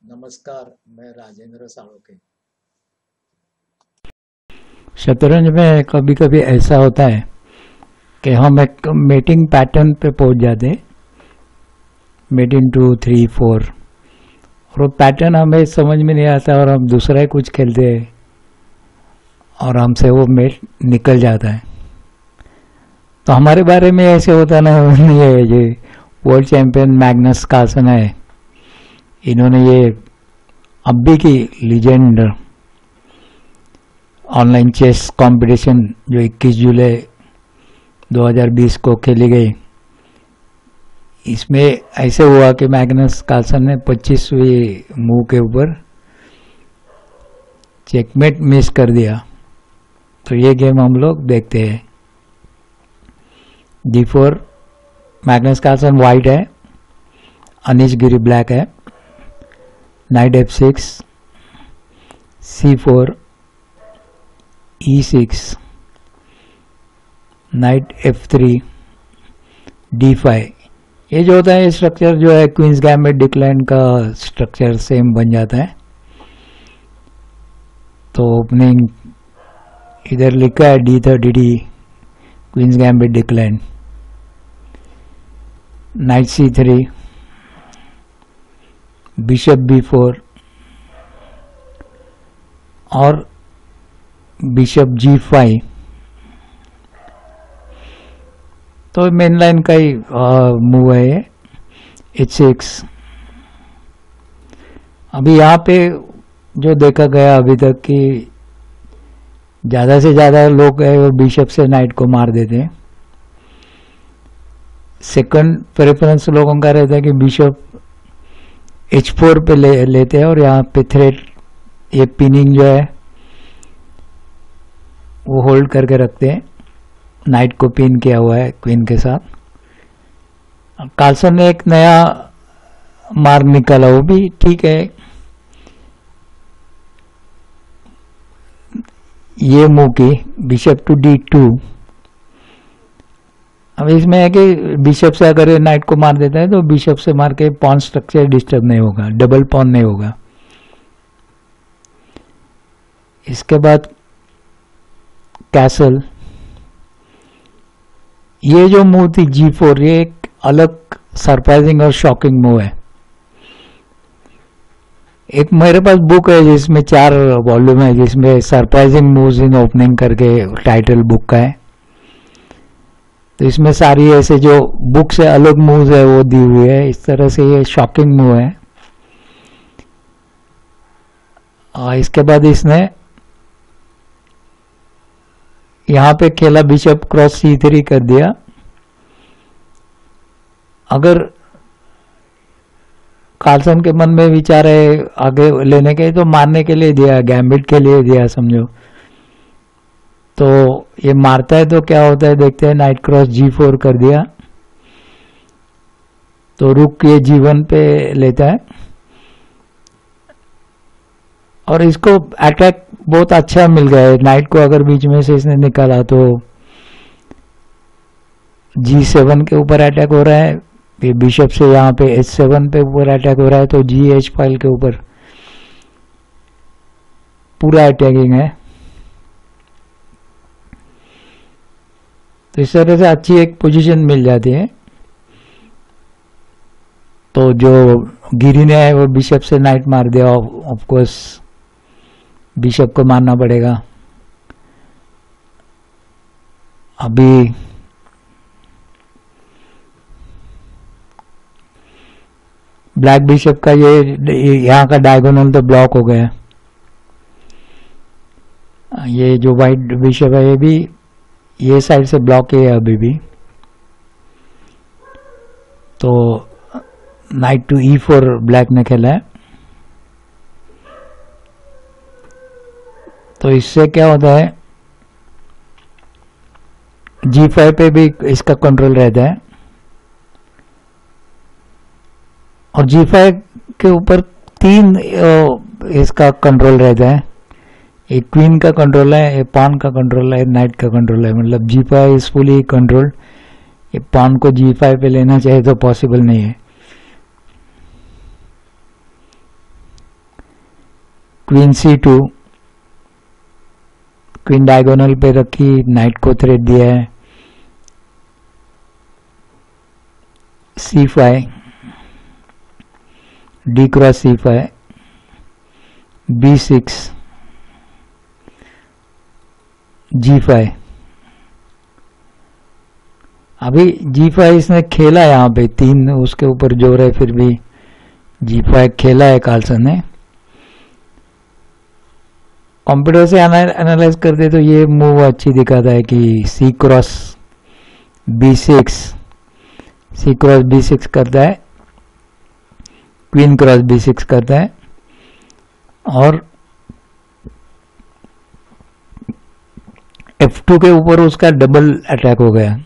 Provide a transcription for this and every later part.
नमस्कार, मैं राजेंद्र साळोखे। शतरंज में कभी कभी ऐसा होता है कि हम एक मेटिंग पैटर्न पे पहुंच जाते हैं। मेटिंग 2, 3, 4 और वो पैटर्न हमें समझ में नहीं आता और हम दूसरा ही कुछ खेलते हैं और हमसे वो मेट निकल जाता है। तो हमारे बारे में ऐसे होता नहीं है। ये वर्ल्ड चैंपियन मैग्नस कार्लसन है, इन्होंने ये अभी की लीजेंड ऑनलाइन चेस कंपटीशन जो 21 जुलाई 2020 को खेली गई, इसमें ऐसे हुआ कि मैग्नस कार्लसन ने 25वीं मूव के ऊपर चेकमेट मिस कर दिया। तो ये गेम हम लोग देखते हैं। D4, मैग्नस कार्लसन वाइट है, अनीश गिरी ब्लैक है। Knight F6, C4, E6, knight F3, D5। ये जो होता है स्ट्रक्चर जो है क्वींस गैम्बिट डिक्लाइन का स्ट्रक्चर सेम बन जाता है। तो ओपनिंग इधर लिखा है D30D queen's gambit decline. Knight C3, bishop B4 और बिशप G5। तो मेन लाइन का ही मूव है ये। H6। अभी यहाँ पे जो देखा गया अभी तक कि ज़्यादा से ज़्यादा लोग है वो बिशप से नाइट को मार देते हैं। सेकंड प्रेफरेंस लोगों का रहता है कि बिशप H4 पे लेते हैं और यहाँ पे थ्रेड ये पिनिंग जो है वो होल्ड करके रखते हैं। नाइट को पिन किया हुआ है क्वीन के साथ। कार्लसन ने एक नया मार्ग निकाला, वो भी ठीक है। ये मूव की बिशप टू D2। अब इसमें है कि बिशप से अगर नाइट को मार देता है तो बिशप से मार के पॉन स्ट्रक्चर डिस्टर्ब नहीं होगा, डबल पॉन नहीं होगा। इसके बाद कैसल। ये जो मूव थी G4, ये एक अलग सरप्राइजिंग और शॉकिंग मूव है। एक मेरे पास बुक है जिसमें 4 वॉल्यूम है, जिसमें सरप्राइजिंग मूव्स इन ओपनिंग करके टाइटल बुक का है। तो इसमें सारी ऐसे जो बुक से अलग मूव्स है वो दी हुई है। इस तरह से ये शॉकिंग मूव है। और इसके बाद इसने यहाँ पे खेला बिशप क्रॉस C3 कर दिया। अगर कार्लसन के मन में विचार है आगे लेने के, तो मारने के लिए दिया, गैम्बिट के लिए दिया समझो। तो ये मारता है तो क्या होता है देखते हैं। नाइट क्रॉस G4 कर दिया तो रुक ये G1 पे लेता है और इसको अटैक बहुत अच्छा मिल गया है। नाइट को अगर बीच में से इसने निकाला तो G7 के ऊपर अटैक हो रहा है। ये बिशप से यहाँ पे H7 पे ऊपर अटैक हो रहा है, तो GH फाइल के ऊपर पूरा अटैकिंग है। तो इस तरह से अच्छी एक पोजीशन मिल जाती है। तो जो गिरी ने है वो बिशप से नाइट मार दिया। ऑफ कोर्स बिशप को मारना पड़ेगा। अभी ब्लैक बिशप का ये यहाँ का डायगोनल तो ब्लॉक हो गया। ये जो वाइट बिशप है ये भी ये साइड से ब्लॉक है अभी भी। तो नाइट टू E4 ब्लैक ने खेला है। तो इससे क्या होता है, G5 पे भी इसका कंट्रोल रहता है और G5 के ऊपर 3 इसका कंट्रोल रहता है। एक क्वीन का कंट्रोल है, एक पॉन का कंट्रोल है, नाइट का कंट्रोल है। मतलब G5 इज फुली कंट्रोल्ड। ये पॉन को G5 पे लेना चाहिए तो पॉसिबल नहीं है। क्वीन C2, क्वीन डायगोनल पे रखी, नाइट को थ्रेड दिया है, C5, D cross C5, B6, G5। अभी G5 इसने खेला यहाँ पे, 3 उसके ऊपर जोर है, फिर भी G5 खेला है कार्लसन ने। कंप्यूटर से एनालाइज करते तो ये मूव अच्छी दिखाता है कि C cross B6, C cross B6 करता है, क्वीन क्रॉस B6 करता है, और F2 के ऊपर उसका डबल अटैक हो गया,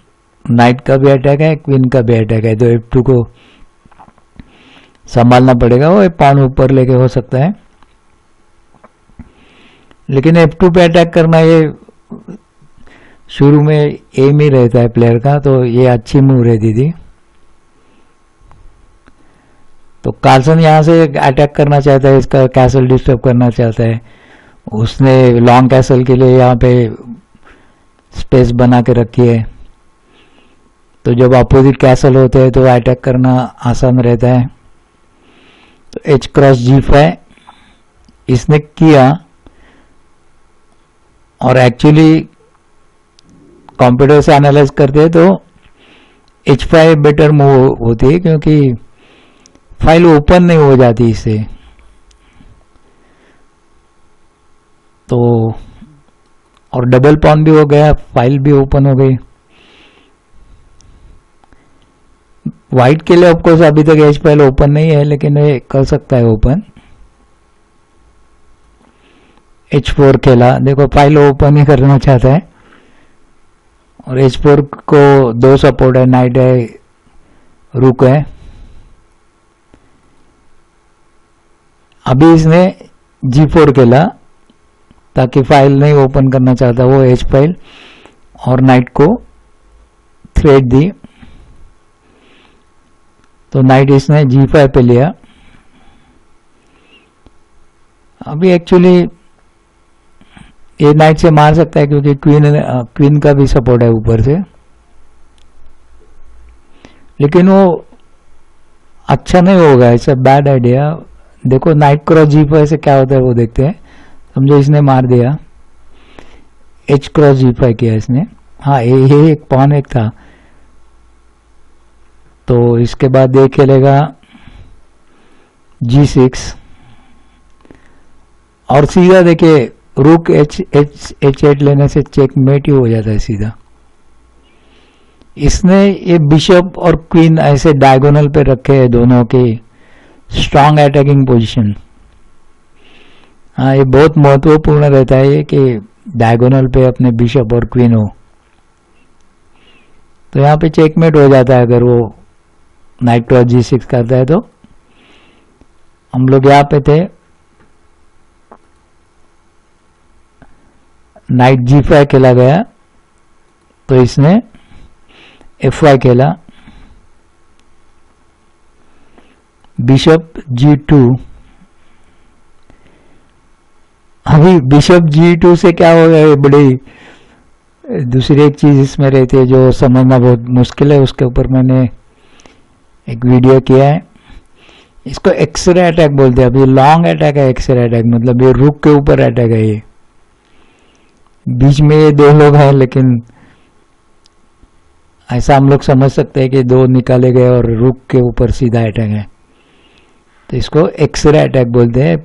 नाइट का भी अटैक है, क्वीन का भी अटैक है, तो F2 को संभालना पड़ेगा। वो पान ऊपर लेके हो सकता है, लेकिन F2 पे अटैक करना ये शुरू में एम ही रहता है प्लेयर का, तो ये अच्छी मूव रहती थी। तो कार्लसन यहाँ से अटैक करना चाहता है, इसका कैसल डिस्टर्ब करना चाहता है। उसने लॉन्ग कैसल के लिए यहाँ पे स्पेस बना के रखी है, तो जब अपोजिट कैसल होते हैं तो अटैक करना आसान रहता है। तो H क्रॉस G5 इसने किया, और एक्चुअली कंप्यूटर से एनालाइज करते हैं तो H5 बेटर मूव होती है, क्योंकि फाइल ओपन नहीं हो जाती इससे। तो और डबल पॉन भी हो गया, फाइल भी ओपन हो गई। व्हाइट के लिए ऑफकोर्स अभी तक H फाइल ओपन नहीं है, लेकिन ये कर सकता है ओपन। H4 खेला, देखो फाइल ओपन ही करना चाहता है, और H4 को 2 सपोर्ट है, नाइट है, रुक है। अभी इसने G4 खेला ताकि फाइल नहीं ओपन करना चाहता वो H फाइल, और नाइट को थ्रेड दी, तो नाइट इसने G5 पे लिया। अभी एक्चुअली ये नाइट से मार सकता है, क्योंकि क्वीन का भी सपोर्ट है ऊपर से, लेकिन वो अच्छा नहीं होगा, इट्स अ बैड आइडिया। देखो नाइट क्रॉस G5 से क्या होता है वो देखते हैं। समझो इसने मार दिया, H क्रॉस G5 किया इसने, हाँ ये एक पॉन एक था, तो इसके बाद ये खेलेगा G6, और सीधा देखिए रुक H8 लेने से चेकमेट ही हो जाता है सीधा। इसने ये बिशप और क्वीन ऐसे डायगोनल पे रखे हैं, दोनों के स्ट्रांग अटैकिंग पोजीशन। हाँ, ये बहुत महत्वपूर्ण रहता है ये कि डायगोनल पे अपने बिशप और क्वीन हो, तो यहाँ पे चेकमेट हो जाता है अगर वो नाइट क्रॉस G6 करता है। तो हम लोग यहाँ पे थे, नाइट G5 खेला गया, तो इसने F5 खेला, बिशप G2। अभी बिशप G2 से क्या हो गया, बड़ी दूसरी एक चीज इसमें रहती है जो समझना बहुत मुश्किल है, उसके ऊपर मैंने एक वीडियो किया है। इसको एक्सरे अटैक बोलते हैं। अभी लॉन्ग अटैक है एक्सरे अटैक, मतलब ये रुक के ऊपर अटैक है, ये बीच में ये 2 लोग हैं, लेकिन ऐसा हम लोग समझ सकते हैं कि 2 निकाले गए और रुक के ऊपर सीधा अटैक है, तो इसको एक्सरे अटैक बोलते हैं।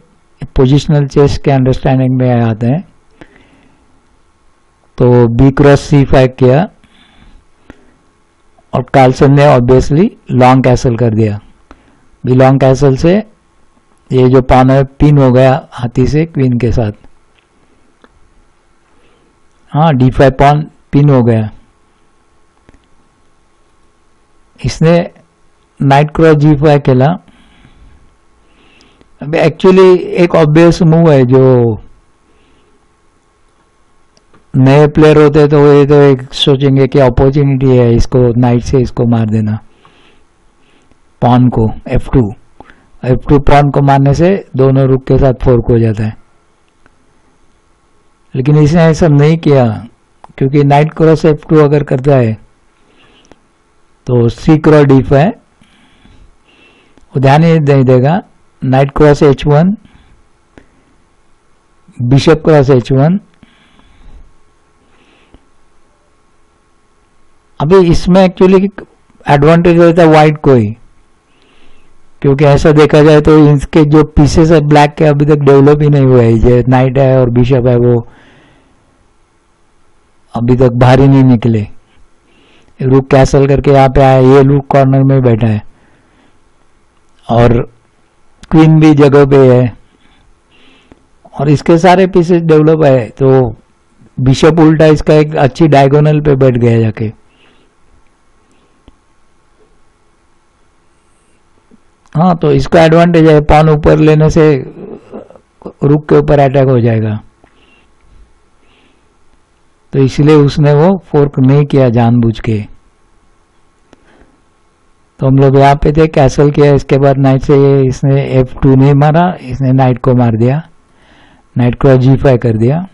पोजिशनल चेस के अंडरस्टैंडिंग में आते हैं। तो B क्रॉस C5 किया, और कार्लसन ने ऑब्वियसली लॉन्ग कैसल कर दिया। बी लॉन्ग कैसल से ये जो पॉन है पिन हो गया हाथी से क्वीन के साथ। हाँ, D5 पॉन पिन हो गया। इसने नाइट क्रॉस G5 खेला। अब एक्चुअली एक ऑब्वियस मूव है, जो नए प्लेयर होते हैं तो ये तो एक सोचेंगे कि अपॉर्चुनिटी है इसको नाइट से इसको मार देना, पॉन को F2 पॉन को मारने से दोनों रुक के साथ फोर्क हो जाता है। लेकिन इसने ऐसा नहीं किया, क्योंकि नाइट क्रॉस F2 अगर करता है तो C क्रॉस D5 वो ध्यान ही नहीं देगा। Night cross H1, bishop cross H1। अभी इसमें एक्चुअली एडवांटेज होता है व्हाइट को ही, क्योंकि ऐसा देखा जाए तो इनके जो पीसेस है ब्लैक के अभी तक डेवलप ही नहीं हुए हैं। जो नाइट है और बिशप है वो अभी तक बाहर ही नहीं निकले। रूक कैसल करके यहाँ पे आया, ये रूक कॉर्नर में बैठा है और क्वीन भी जगह पे है और इसके सारे पीसेस डेवलप है, तो बिशप उल्टा इसका एक अच्छी डायगोनल पे बैठ गया जाके। हाँ, तो इसका एडवांटेज है, पॉन ऊपर लेने से रुक के ऊपर अटैक हो जाएगा, तो इसलिए उसने वो फोर्क नहीं किया जानबूझ के। तो हम लोग यहाँ पे थे, कैसल किया, इसके बाद नाइट से इसने F2 नहीं मारा, इसने नाइट को मार दिया, नाइट क्रॉस G5 कर दिया।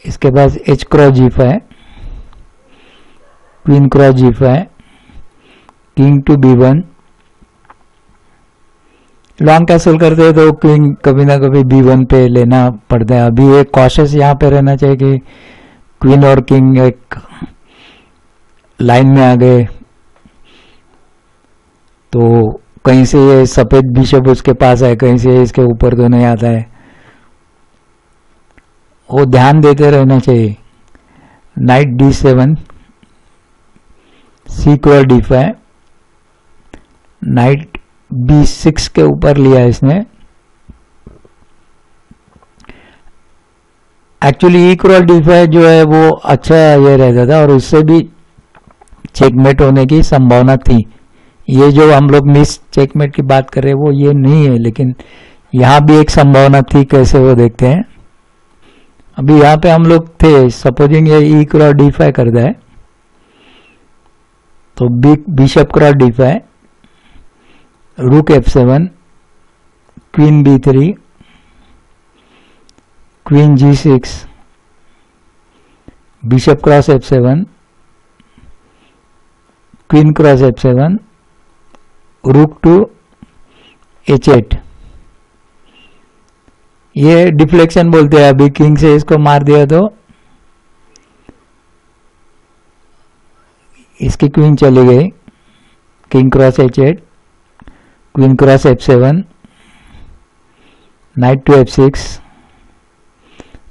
इसके बाद H cross G5, queen cross G5, king to B1। Long castle करते हैं तो किंग कभी ना कभी B1 पे लेना पड़ता है। अभी एक कॉशियस यहाँ पे रहना चाहिए कि क्वीन और किंग एक लाइन में आ गए तो कहीं से ये सफेद बिशप उसके पास है, कहीं से इसके ऊपर तो नहीं आता है, वो ध्यान देते रहना चाहिए। Night D7, C cross D5, night B6 के ऊपर लिया इसने। एक्चुअली E क्रॉस D5 जो है वो अच्छा ये रहता था और उससे भी चेकमेट होने की संभावना थी। ये जो हम लोग मिस चेकमेट की बात कर रहे हैं वो ये नहीं है, लेकिन यहाँ भी एक संभावना थी, कैसे वो देखते हैं। अभी यहाँ पे हम लोग थे, सपोजिंग ये E क्रॉस D5 करता है तो bishop cross D5, rook F7, queen B3, queen G6, bishop cross F7, queen cross F7, rook to H8। ये डिफ्लेक्शन बोलते हैं। अभी किंग से इसको मार दिया तो इसकी क्वीन चली गई, king cross H8, queen cross F7, knight to F6,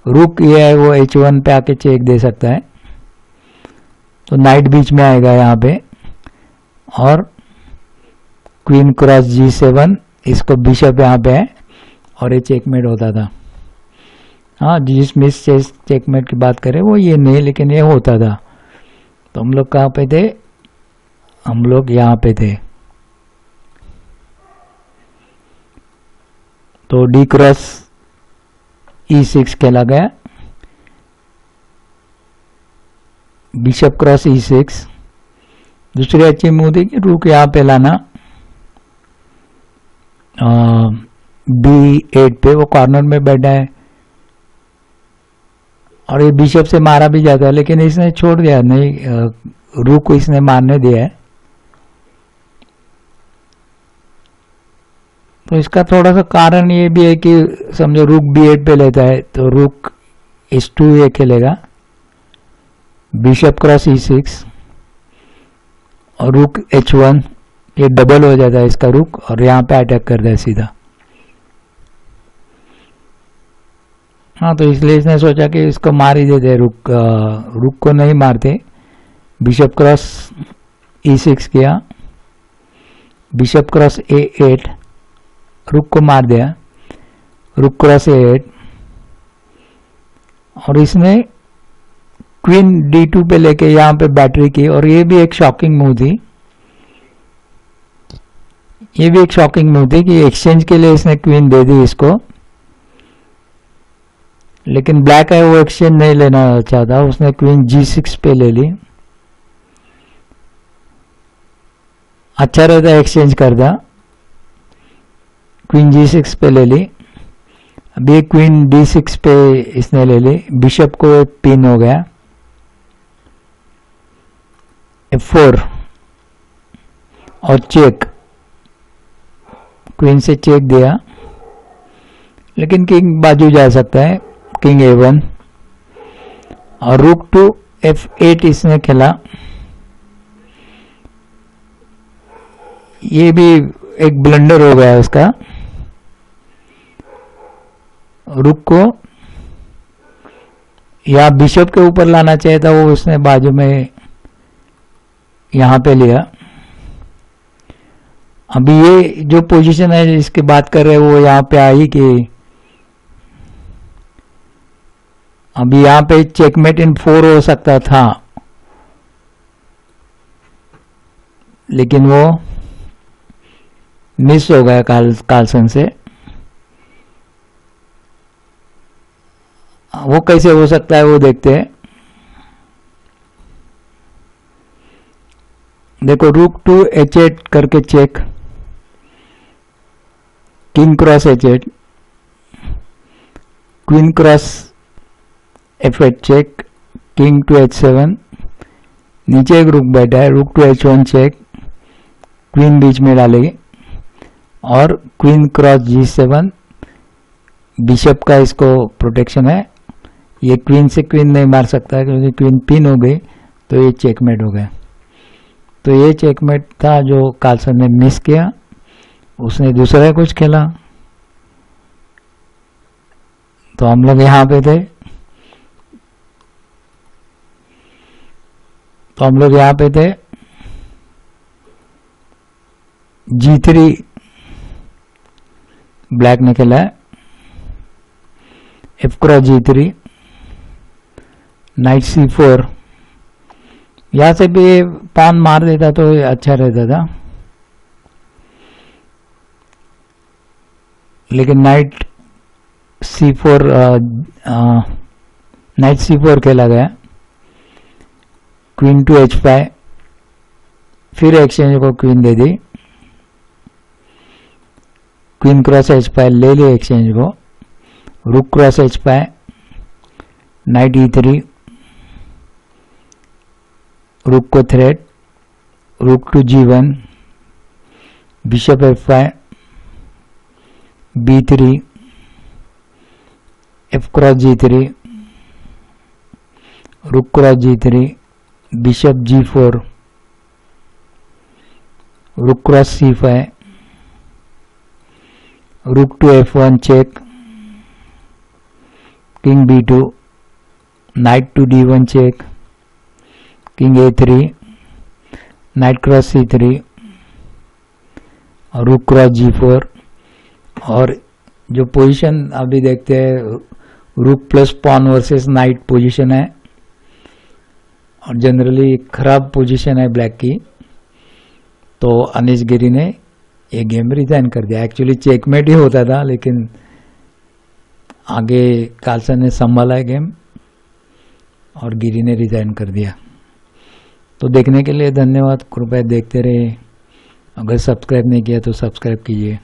rook ये है वो H1 पे आके चेक दे सकता है, तो नाइट बीच में आएगा यहाँ पे, और क्वीन क्रॉस G7, इसको बिशप यहाँ पे है और ये चेकमेट होता था। हाँ, जिस मिस चेकमेट की बात करें वो ये नहीं, लेकिन ये होता था। तो हम लोग कहाँ पे थे? हम लोग यहाँ पे थे। तो D क्रॉस E6 खेला गया, बिशप क्रॉस E6। दूसरी अच्छी मूव थी कि रूक यहाँ पे लाना B8 पे, वो कॉर्नर में बैठा है और ये बिशप से मारा भी जाता है, लेकिन इसने छोड़ दिया, नहीं रूक को इसने मारने दिया है। तो इसका थोड़ा सा कारण ये भी है कि समझो रूक B8 पे लेता है तो रूक H2 ये खेलेगा, बिशप क्रॉस E6 और रूक H1, ये डबल हो जाता है इसका रुक और यहाँ पे अटैक करता है सीधा। हाँ, तो इसलिए इसने सोचा कि इसको मार ही देते, रुक को नहीं मारते। बिशप क्रॉस E6 किया, बिशप क्रॉस A8, रुक को मार दिया, रुक क्रॉस A8, और इसने क्वीन D2 पे लेके यहाँ पे बैटरी की, और ये भी एक शॉकिंग मूव थी। ये भी एक शॉकिंग मूव थी कि एक्सचेंज के लिए इसने क्वीन दे दी इसको, लेकिन ब्लैक है वो एक्सचेंज नहीं लेना चाहता, उसने क्वीन G6 पे ले ली। अच्छा रहता एक्सचेंज करता, क्वीन G6 पे ले ली, अभी क्वीन D6 पे इसने ले ली, बिशप को एक पिन हो गया, F4 और चेक, क्वीन से चेक दिया, लेकिन किंग बाजू जा सकता है, किंग A1 और रुक टू F8 इसने खेला। ये भी एक ब्लंडर हो गया उसका, रुक को या बिशप के ऊपर लाना चाहिए था, वो उसने बाजू में यहां पे लिया। अभी ये जो पोजीशन है जिसकी बात कर रहे हैं वो यहां पे आई कि अभी यहां पे चेकमेट इन 4 हो सकता था, लेकिन वो मिस हो गया कार्लसन से। वो कैसे हो सकता है वो देखते हैं। देखो रुक टू H8 करके check, king cross H8, queen cross F8 check, king to H7, नीचे एक रुक बैठा है, रुक टू H1 चेक, क्वीन बीच में डालेगी और क्वीन क्रॉस G7, बिशप का इसको प्रोटेक्शन है, ये क्वीन से क्वीन नहीं मार सकता है क्योंकि क्वीन पिन हो गई, तो ये चेकमेट हो गया। तो ये चेकमेट था जो कार्लसन ने मिस किया, उसने दूसरा कुछ खेला। तो हम लोग यहां पे थे, G3 ब्लैक ने खेला है, F cross G3, night C4, यहां से भी पान मार देता तो अच्छा रहता था, लेकिन नाइट C4 खेला गया, क्वीन टू H5, फिर एक्सचेंज को क्वीन दे दी, क्वीन क्रॉस H5 ले ली एक्सचेंज को, रुक क्रॉस H5, नाइट E3, रुक को थ्रेड, रुक to G1, bishop F5, B3, F cross G3, रुक क्रॉस G3, बिशप G4, रुक cross C5, rook to F1 check, king B2, knight to D1 check, king A3, knight cross C3 और रुक cross G4। और जो position अभी देखते हैं, rook plus pawn versus knight position है और जनरली खराब पोजीशन है ब्लैक की। तो अनिश गिरी ने ये गेम रिजाइन कर दिया। एक्चुअली चेकमेट ही होता था, लेकिन आगे कार्लसन ने संभाला है गेम और गिरी ने रिजाइन कर दिया। तो देखने के लिए धन्यवाद, कृपया देखते रहिए। अगर सब्सक्राइब नहीं किया तो सब्सक्राइब कीजिए।